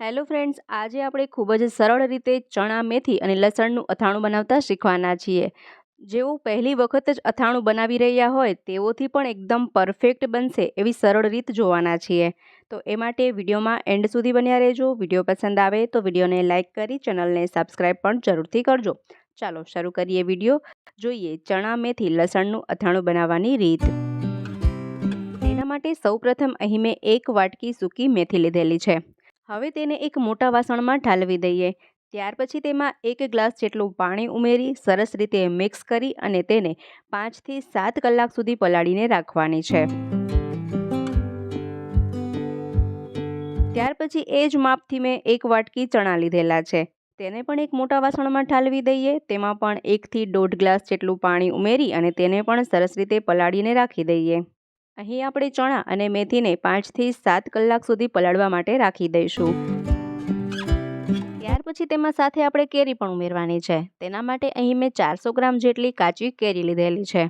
Hello friends, આજે આપણે ખૂબ જ સરળ રીતે ચણા મેથી અને લસણનું અથાણું બનાવતા શીખવાના છીએ. જેઓ પહેલી વખત જ અથાણું બનાવી રહ્યા હોય તેઓથી પણ એકદમ પરફેક્ટ બનશે એવી સરળ રીત જોવાના છીએ. તો એ માટે વિડીયોમાં એન્ડ સુધી બન્યા રહેજો. વિડીયો પસંદ આવે તો વિડીયોને લાઇક કરી ચેનલને સબસ્ક્રાઈબ પણ જરૂરથી કરજો. ચાલો શરૂ કરીએ વિડીયો. જોઈએ ચણા મેથી લસણનું અથાણું બનાવવાની રીત. તેના માટે સૌપ્રથમ અહીં મેં 1 વાટકી સૂકી મેથી લીધેલી છે. હવે તેને એક મોટા વાસણમાં ઠાલવી દઈએ. ત્યાર પછી તેમાં 1 ગ્લાસ જેટલું પાણી ઉમેરી સરસ રીતે મિક્સ કરી અને તેને 5 થી 7 કલાક સુધી પલાળીને રાખવાની છે. ત્યાર પછી એ જ માપથી મેં 1 વાટકી ચણા લીધેલા છે. તેને પણ એક મોટા વાસણમાં ઠાલવી દઈએ. તેમાં પણ 1 થી 1.5 ગ્લાસ જેટલું પાણી ઉમેરી અને તેને પણ સરસ રીતે પલાળીને રાખી દઈએ. અહીં આપણે ચણા અને મેથીને 5 થી 7 કલાક સુધી પલાળવા માટે રાખી દઈશું. ત્યાર પછી તેમાં સાથે આપણે કેરી પણ ઉમેરવાની છે. તેના માટે અહીં મેં 400 ગ્રામ જેટલી કાચી કેરી લીધેલી છે.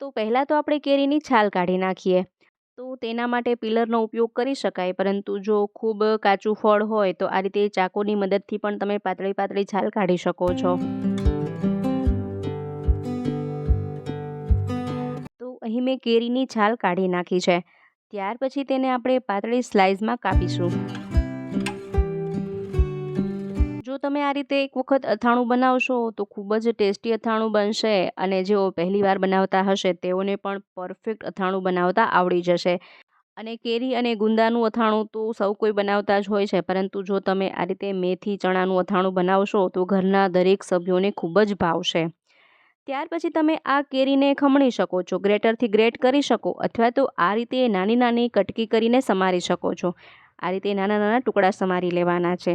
તો પહેલાં તો આપણે કેરીની છાલ કાઢી નાખીએ. તો તેના માટે પિલરનો ઉપયોગ કરી શકાય, પરંતુ જો ખૂબ કાચું ફળ હોય તો આ રીતે ચાકુની મદદથી પણ તમે પાતળી પાતળી છાલ કાઢી શકો છો. અહીં મેં કેરીની છાલ કાઢી નાખી છે. ત્યાર પછી તેને આપણે પાતળી સ્લાઇસમાં કાપીશું. જો તમે આ રીતે એક વખત અથાણું બનાવશો તો ખૂબ જ ટેસ્ટી અથાણું બનશે અને જેઓ પહેલીવાર બનાવતા હશે તેઓને પણ પરફેક્ટ અથાણું બનાવતા આવડી જશે. અને કેરી અને ગુંદાનું અથાણું તો સૌ કોઈ બનાવતા જ હોય છે, પરંતુ જો તમે આ રીતે મેથી ચણાનું અથાણું બનાવશો તો ઘરના દરેક સભ્યોને ખૂબ જ ભાવશે. ત્યાર પછી તમે આ કેરીને ખમણી શકો છો, ગ્રેટરથી ગ્રેટ કરી શકો અથવા તો આ રીતે નાની નાની કટકી કરીને સમારી શકો છો. આ રીતે નાના નાના ટુકડા સમારી લેવાના છે.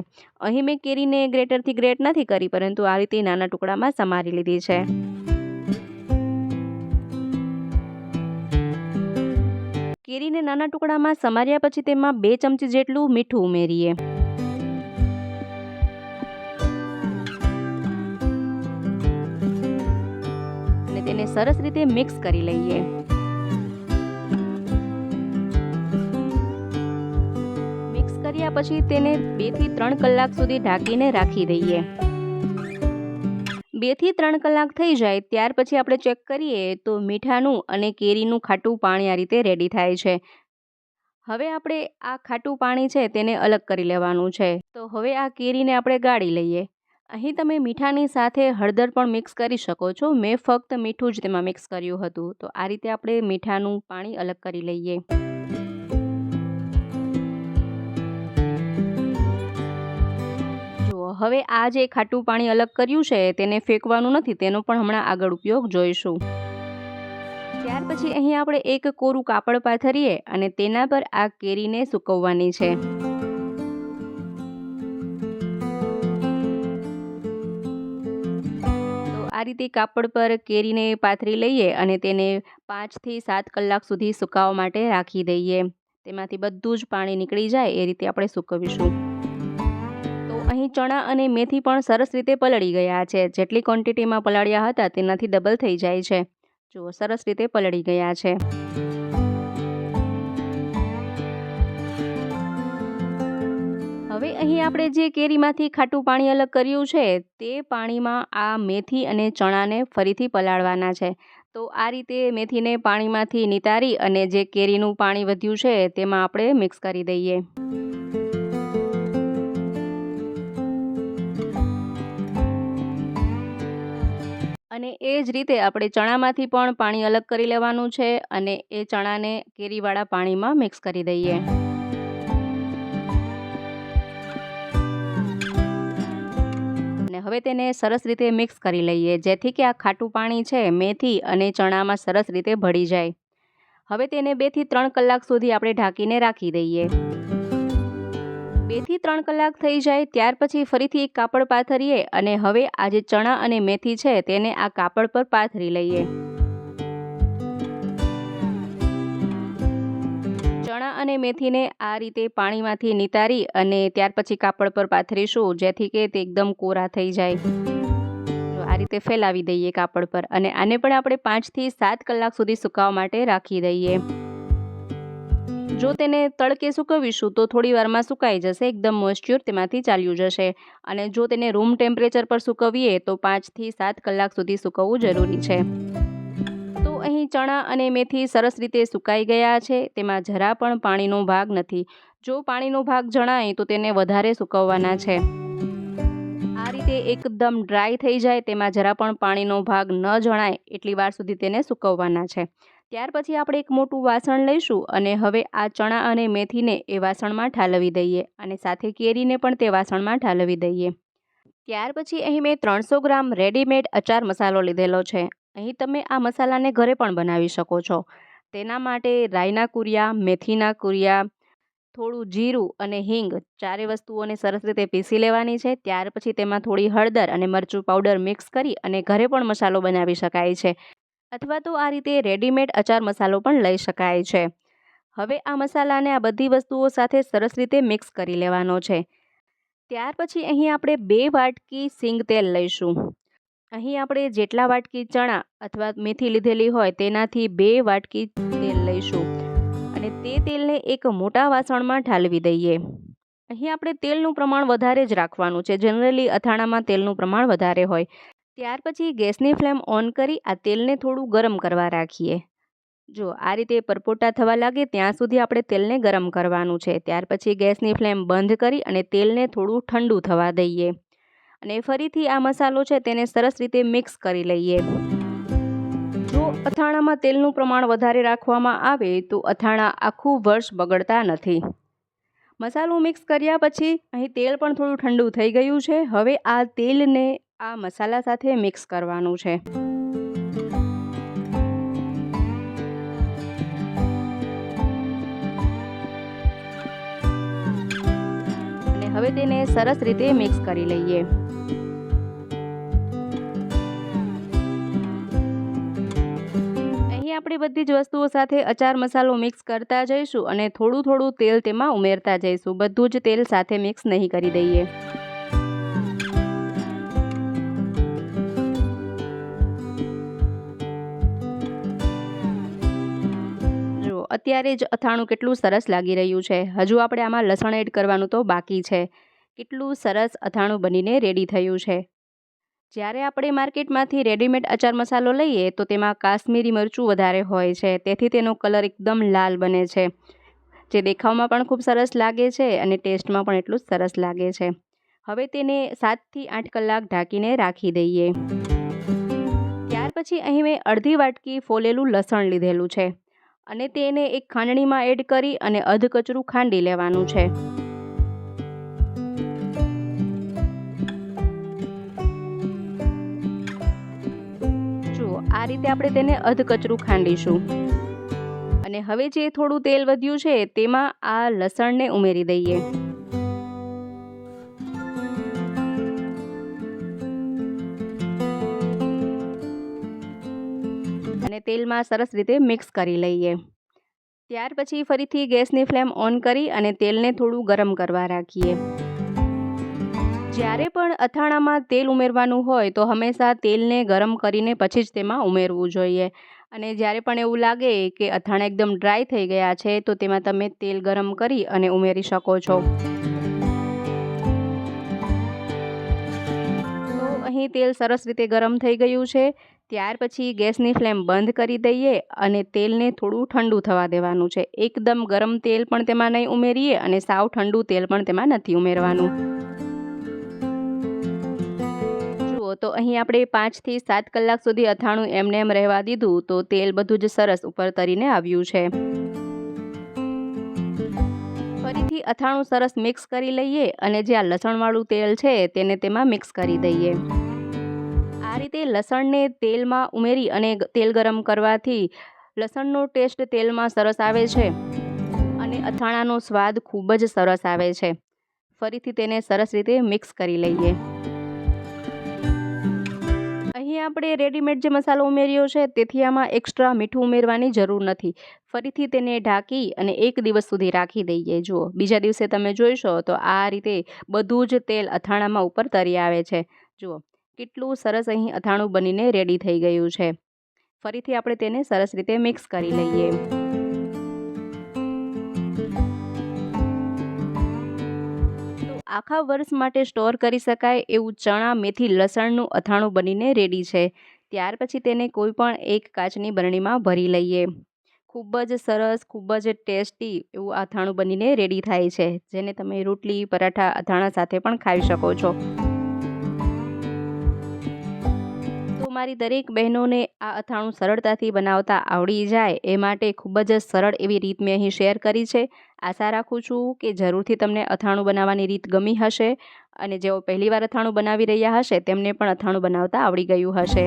અહીં મેં કેરીને ગ્રેટરથી ગ્રેટ નથી કરી, પરંતુ આ રીતે નાના ટુકડામાં સમારી લીધી છે. કેરીને નાના ટુકડામાં સમાર્યા પછી તેમાં 2 ચમચી જેટલું મીઠું ઉમેરીએ. તેને સરસ રીતે મિક્સ કરી લઈએ. મિક્સ કર્યા પછી તેને 2 થી 3 કલાક સુધી ઢાંકીને રાખી દઈએ. 2 થી 3 કલાક થઈ જાય ત્યાર પછી આપણે ચેક કરીએ તો મીઠાનું અને કેરીનું ખાટું પાણી આ રીતે રેડી થાય છે. હવે આપણે આ ખાટું પાણી છે તેને અલગ કરી લેવાનું છે. તો હવે આ કેરીને આપણે ગાળી લઈએ. અહીં તમે મીઠાની સાથે હળદર પણ મિક્સ કરી શકો છો. મેં ફક્ત મીઠું જ તેમાં મિક્સ કર્યું હતું. તો આ રીતે આપણે મીઠાનું પાણી અલગ કરી લઈએ. જુઓ, હવે આ જે ખાટું પાણી અલગ કર્યું છે તેને ફેંકવાનું નથી, તેનો પણ હમણાં આગળ ઉપયોગ જોઈશું. ત્યાર પછી અહીં આપણે એક કોરું કાપડ પાથરીએ અને તેના પર આ કેરીને સૂકવવાની છે. આ રીતે કાપડ પર કેરીને પાથરી લઈએ અને તેને 5 થી 7 કલાક સુધી સુકાવા માટે રાખી દઈએ. તેમાંથી બધું જ પાણી નીકળી જાય એ રીતે આપણે સૂકવીશું. તો અહીં ચણા અને મેથી પણ સરસ રીતે પલળી ગયા છે. જેટલી ક્વોન્ટિટીમાં પલાળ્યા હતા તેનાથી ડબલ થઈ જાય છે. જુઓ, સરસ રીતે પલળી ગયા છે. હવે અહીં આપણે જે કેરીમાંથી ખાટું પાણી અલગ કર્યું છે તે પાણીમાં આ મેથી અને ચણાને ફરીથી પલાળવાના છે. તો આ રીતે મેથીને પાણીમાંથી નિતારી અને જે કેરીનું પાણી વધ્યું છે તેમાં આપણે મિક્સ કરી દઈએ. અને એ જ રીતે આપણે ચણામાંથી પણ પાણી અલગ કરી લેવાનું છે અને એ ચણાને કેરીવાળા પાણીમાં મિક્સ કરી દઈએ. હવે તેને સરસ રીતે મિક્સ કરી લઈએ, જેથી કે આ ખાટું પાણી છે મેથી અને ચણામાં સરસ રીતે ભળી જાય. હવે તેને 2 થી 3 કલાક સુધી આપણે ઢાંકીને રાખી દઈએ. 2 થી 3 કલાક થઈ જાય ત્યાર પછી ફરીથી એક કાપડ પાથરીએ અને હવે આ જે ચણા અને મેથી છે તેને આ કાપડ પર પાથરી લઈએ. ચણા અને મેથીને આ રીતે પાણીમાંથી નિતારી અને ત્યાર પછી કાપડ પર પાથરીશું, જેથી કે તે એકદમ કોરા થઈ જાય. આ રીતે ફેલાવી દઈએ કાપડ પર અને આને પણ આપણે 5 થી 7 કલાક સુધી સુકાવા માટે રાખી દઈએ. જો તેને તડકે સૂકવીશું તો થોડી વારમાં સુકાઈ જશે, એકદમ મોઇસ્ચર તેમાંથી ચાલ્યું જશે. અને જો તેને રૂમ ટેમ્પરેચર પર સૂકવીએ તો 5 થી 7 કલાક સુધી સૂકવવું જરૂરી છે. તો અહીં ચણા અને મેથી સરસ રીતે સુકાઈ ગયા છે. તેમાં જરા પણ પાણીનો ભાગ નથી. જો પાણીનો ભાગ જણાય તો તેને વધારે સૂકવવાના છે. આ રીતે એકદમ ડ્રાય થઈ જાય, તેમાં જરા પણ પાણીનો ભાગ ન જણાય એટલી વાર સુધી તેને સૂકવવાના છે. ત્યાર પછી આપણે એક મોટું વાસણ લઈશું અને હવે આ ચણા અને મેથીને એ વાસણમાં ઠાલવી દઈએ અને સાથે કેરીને પણ તે વાસણમાં ઠાલવી દઈએ. ત્યાર પછી અહીં મેં 300 ગ્રામ રેડીમેડ અચાર મસાલો લીધેલો છે. અહીં તમે આ મસાલાને ઘરે પણ બનાવી શકો છો. તેના માટે રાઈના કુરિયા, મેથીના કુરિયા, થોડું જીરું અને હિંગ, ચારે વસ્તુઓને સરસ રીતે પીસી લેવાની છે. ત્યાર પછી તેમાં થોડી હળદર અને મરચું પાવડર મિક્સ કરી અને ઘરે પણ મસાલો બનાવી શકાય છે, અથવા તો આ રીતે રેડીમેડ અચાર મસાલો પણ લઈ શકાય છે. હવે આ મસાલાને આ બધી વસ્તુઓ સાથે સરસ રીતે મિક્સ કરી લેવાનો છે. ત્યાર પછી અહીં આપણે 2 વાટકી સિંગ તેલ લઈશું. અહીં આપણે જેટલા વાટકી ચણા અથવા મેથી લીધેલી હોય તેનાથી 2 વાટકી તેલ લઈશું અને તે તેલને એક મોટા વાસણમાં ઠાલવી દઈએ. અહીં આપણે તેલનું પ્રમાણ વધારે જ રાખવાનું છે. જનરલી અથાણામાં તેલનું પ્રમાણ વધારે હોય. ત્યાર પછી ગેસની ફ્લેમ ઓન કરી આ તેલને થોડું ગરમ કરવા રાખીએ. જો આ રીતે પરપોટા થવા લાગે ત્યાં સુધી આપણે તેલને ગરમ કરવાનું છે. ત્યાર પછી ગેસની ફ્લેમ બંધ કરી અને તેલને થોડું ઠંડુ થવા દઈએ અને ફરીથી આ મસાલો છે તેને સરસ રીતે મિક્સ કરી લઈએ. જો અથાણામાં તેલનું પ્રમાણ વધારે રાખવામાં આવે તો અથાણા આખું વર્ષ બગડતા નથી. મસાલો મિક્સ કર્યા પછી અહીં તેલ પણ થોડું ઠંડુ થઈ ગયું છે. હવે આ તેલને આ મસાલા સાથે મિક્સ કરવાનું છે. અને હવે તેને સરસ રીતે મિક્સ કરી લઈએ. અહીં આપણે બધી જ વસ્તુઓ સાથે અચાર મસાલો મિક્સ કરતા જઈશું અને થોડું થોડું તેલ તેમાં ઉમેરતા જઈશું. બધું જ તેલ સાથે મિક્સ નહીં કરી દઈએ. જો અત્યારે જ અથાણું કેટલું સરસ લાગી રહ્યું છે. હજુ આપણે આમાં લસણ એડ કરવાનું તો બાકી છે. કેટલું સરસ અથાણું બનીને રેડી થયું છે. જ્યારે આપણે માર્કેટમાંથી રેડીમેડ અચાર મસાલો લઈએ તો તેમાં કાશ્મીરી મરચું વધારે હોય છે, તેથી તેનો કલર એકદમ લાલ બને છે, જે દેખાવમાં પણ ખૂબ સરસ લાગે છે અને ટેસ્ટમાં પણ એટલું જ સરસ લાગે છે. હવે તેને 7 થી 8 કલાક ઢાંકીને રાખી દઈએ. ત્યાર પછી અહીં મેં અડધી વાટકી ફોલેલું લસણ લીધેલું છે અને તેને એક ખાંડણીમાં એડ કરી અને અધકચરું ખાંડી લેવાનું છે. આ રીતે આપણે તેને અધકચરું ખાંડીશું અને હવે જે થોડું તેલ વધ્યું છે તેમાં આ લસણને ઉમેરી દઈએ અને તેલમાં સરસ રીતે મિક્સ કરી લઈએ. ત્યાર પછી ફરીથી ગેસની ફ્લેમ ઓન કરી અને તેલને થોડું ગરમ કરવા રાખીએ. જ્યારે પણ અથાણામાં તેલ ઉમેરવાનું હોય તો હંમેશા તેલને ગરમ કરીને પછી જ તેમાં ઉમેરવું જોઈએ. અને જ્યારે પણ એવું લાગે કે અથાણા એકદમ ડ્રાય થઈ ગયા છે તો તેમાં તમે તેલ ગરમ કરી અને ઉમેરી શકો છો. તો અહીં તેલ સરસ રીતે ગરમ થઈ ગયું છે. ત્યાર પછી ગેસની ફ્લેમ બંધ કરી દઈએ અને તેલને થોડું ઠંડુ થવા દેવાનું છે. એકદમ ગરમ તેલ પણ તેમાં નહીં ઉમેરીએ અને સાવ ઠંડુ તેલ પણ તેમાં નથી ઉમેરવાનું. તો અહીં આપણે 5 થી 7 કલાક સુધી અથાણું એમને એમ રહેવા દીધું તો તેલ બધું જ સરસ ઉપર તરીને આવ્યું છે. ફરીથી અથાણું સરસ મિક્સ કરી લઈએ અને જે આ લસણવાળું તેલ છે તેને તેમાં મિક્સ કરી દઈએ. આ રીતે લસણને તેલમાં ઉમેરી અને તેલ ગરમ કરવાથી લસણનો ટેસ્ટ તેલમાં સરસ આવે છે અને અથાણાનો સ્વાદ ખૂબ જ સરસ આવે છે. ફરીથી તેને સરસ રીતે મિક્સ કરી લઈએ. અહીં આપણે રેડીમેડ જે મસાલો ઉમેર્યો છે તેથી આમાં એક્સ્ટ્રા મીઠું ઉમેરવાની જરૂર નથી. ફરીથી તેને ઢાંકી અને 1 દિવસ સુધી રાખી દઈએ. જુઓ, બીજા દિવસે તમે જોઈશો તો આ રીતે બધું જ તેલ અથાણામાં ઉપર તરી આવે છે. જુઓ કેટલું સરસ અહીં અથાણું બનીને રેડી થઈ ગયું છે. ફરીથી આપણે તેને સરસ રીતે મિક્સ કરી લઈએ. આખા વર્ષ માટે સ્ટોર કરી શકાય એવું ચણા મેથી લસણનું અથાણું બનીને રેડી છે। ત્યાર પછી તેને કોઈ પણ એક કાચની બરણીમાં ભરી લઈએ। ખૂબ જ સરસ, ખૂબ જ ટેસ્ટી એવું અથાણું બનીને રેડી થાય છે, જેને તમે રોટલી, પરાઠા, અથાણા સાથે પણ ખાઈ શકો છો। તો મારી દરેક બહેનોને આ અથાણું સરળતાથી બનાવતા આવડી જાય એ માટે ખૂબ જ સરળ એવી રીત મેં અહીં શેર કરી છે। આશા રાખું છું કે જરૂરથી તમને અથાણું બનાવવાની રીત ગમી હશે અને જેઓ પહેલીવાર અથાણું બનાવી રહ્યા હશે તેમને પણ અથાણું બનાવતા આવડી ગયું હશે।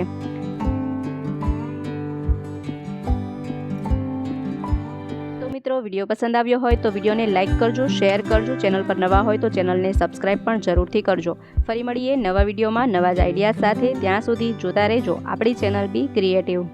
તો મિત્રો, વિડીયો પસંદ આવ્યો હોય તો વિડીયોને લાઇક કરજો, શેર કરજો, ચેનલ પર નવા હોય તો ચેનલને સબસ્ક્રાઈબ પણ જરૂરથી કરજો। ફરી મળીએ નવા વિડીયોમાં નવા જ આઈડિયા સાથે। ત્યાં સુધી જોતા રહેજો આપણી ચેનલ બી ક્રિએટિવ।